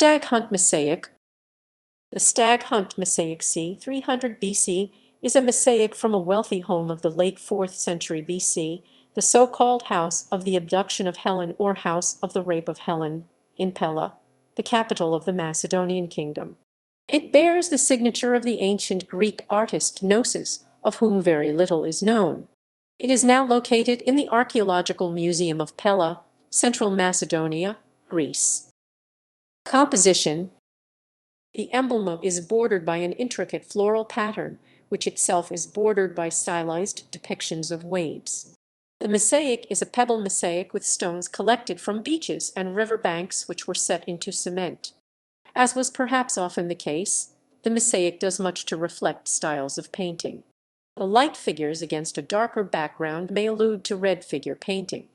Stag Hunt Mosaic. The Stag Hunt Mosaic c. 300 BC is a mosaic from a wealthy home of the late 4th century BC, the so-called House of the Abduction of Helen or House of the Rape of Helen, in Pella, the capital of the Macedonian Kingdom. It bears the signature of the ancient Greek artist Gnosis, of whom very little is known. It is now located in the Archaeological Museum of Pella, Central Macedonia, Greece. Composition. The emblem is bordered by an intricate floral pattern, which itself is bordered by stylized depictions of waves. The mosaic is a pebble mosaic with stones collected from beaches and river banks which were set into cement. As was perhaps often the case, the mosaic does much to reflect styles of painting. The light figures against a darker background may allude to red figure painting.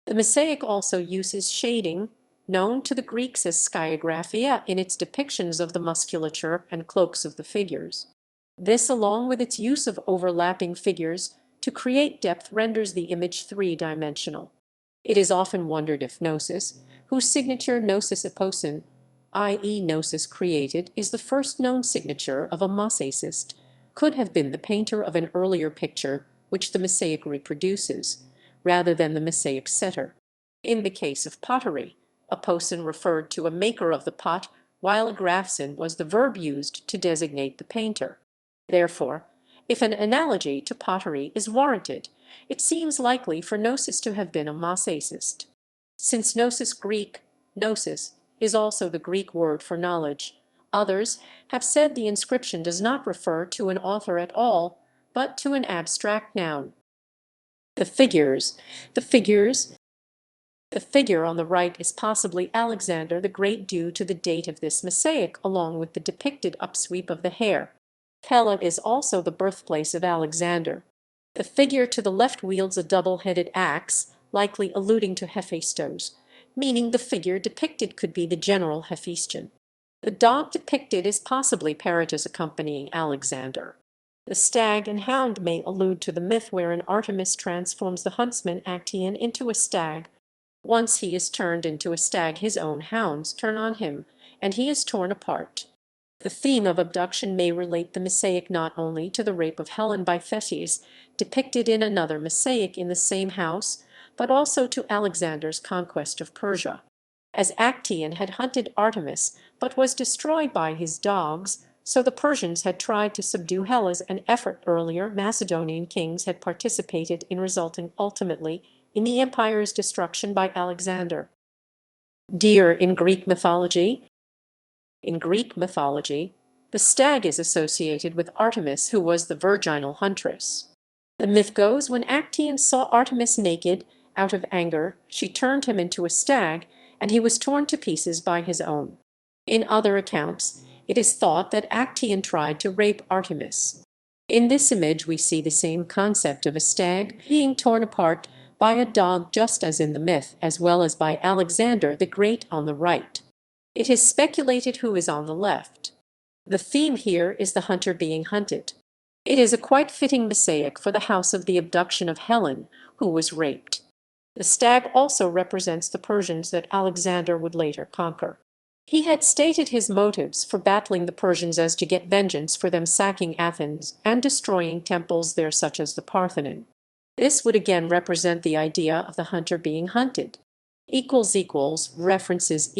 The mosaic also uses shading, known to the Greeks as skiagraphia, in its depictions of the musculature and cloaks of the figures. This, along with its use of overlapping figures to create depth, renders the image three-dimensional. It is often wondered if Gnosis, whose signature Gnosis Eposin, i.e. Gnosis created, is the first known signature of a mosaicist, could have been the painter of an earlier picture which the mosaic reproduces, rather than the mosaic setter. In the case of pottery, Aposin referred to a maker of the pot, while graphsin was the verb used to designate the painter. Therefore, if an analogy to pottery is warranted, it seems likely for Gnosis to have been a mosaicist. Since Gnosis Greek, gnosis, is also the Greek word for knowledge, others have said the inscription does not refer to an author at all, but to an abstract noun. The figure on the right is possibly Alexander the Great due to the date of this mosaic, along with the depicted upsweep of the hair. Pella is also the birthplace of Alexander. The figure to the left wields a double-headed axe, likely alluding to Hephaestus, meaning the figure depicted could be the general Hephaestion. The dog depicted is possibly Paratus accompanying Alexander. The stag and hound may allude to the myth wherein Artemis transforms the huntsman Actaeon into a stag. Once he is turned into a stag, his own hounds turn on him, and he is torn apart. The theme of abduction may relate the mosaic not only to the Rape of Helen by Thetis, depicted in another mosaic in the same house, but also to Alexander's conquest of Persia. As Actaeon had hunted Artemis, but was destroyed by his dogs, so the Persians had tried to subdue Hellas, an effort earlier Macedonian kings had participated in, resulting ultimately in the empire's destruction by Alexander. Deer in Greek mythology. In Greek mythology, the stag is associated with Artemis, who was the virginal huntress. The myth goes when Actaeon saw Artemis naked, out of anger, she turned him into a stag, and he was torn to pieces by his own. In other accounts, it is thought that Actaeon tried to rape Artemis. In this image we see the same concept of a stag being torn apart by a dog, just as in the myth, as well as by Alexander the Great on the right. It is speculated who is on the left. The theme here is the hunter being hunted. It is a quite fitting mosaic for the house of the abduction of Helen, who was raped. The stag also represents the Persians that Alexander would later conquer. He had stated his motives for battling the Persians as to get vengeance for them sacking Athens and destroying temples there, such as the Parthenon. This would again represent the idea of the hunter being hunted. References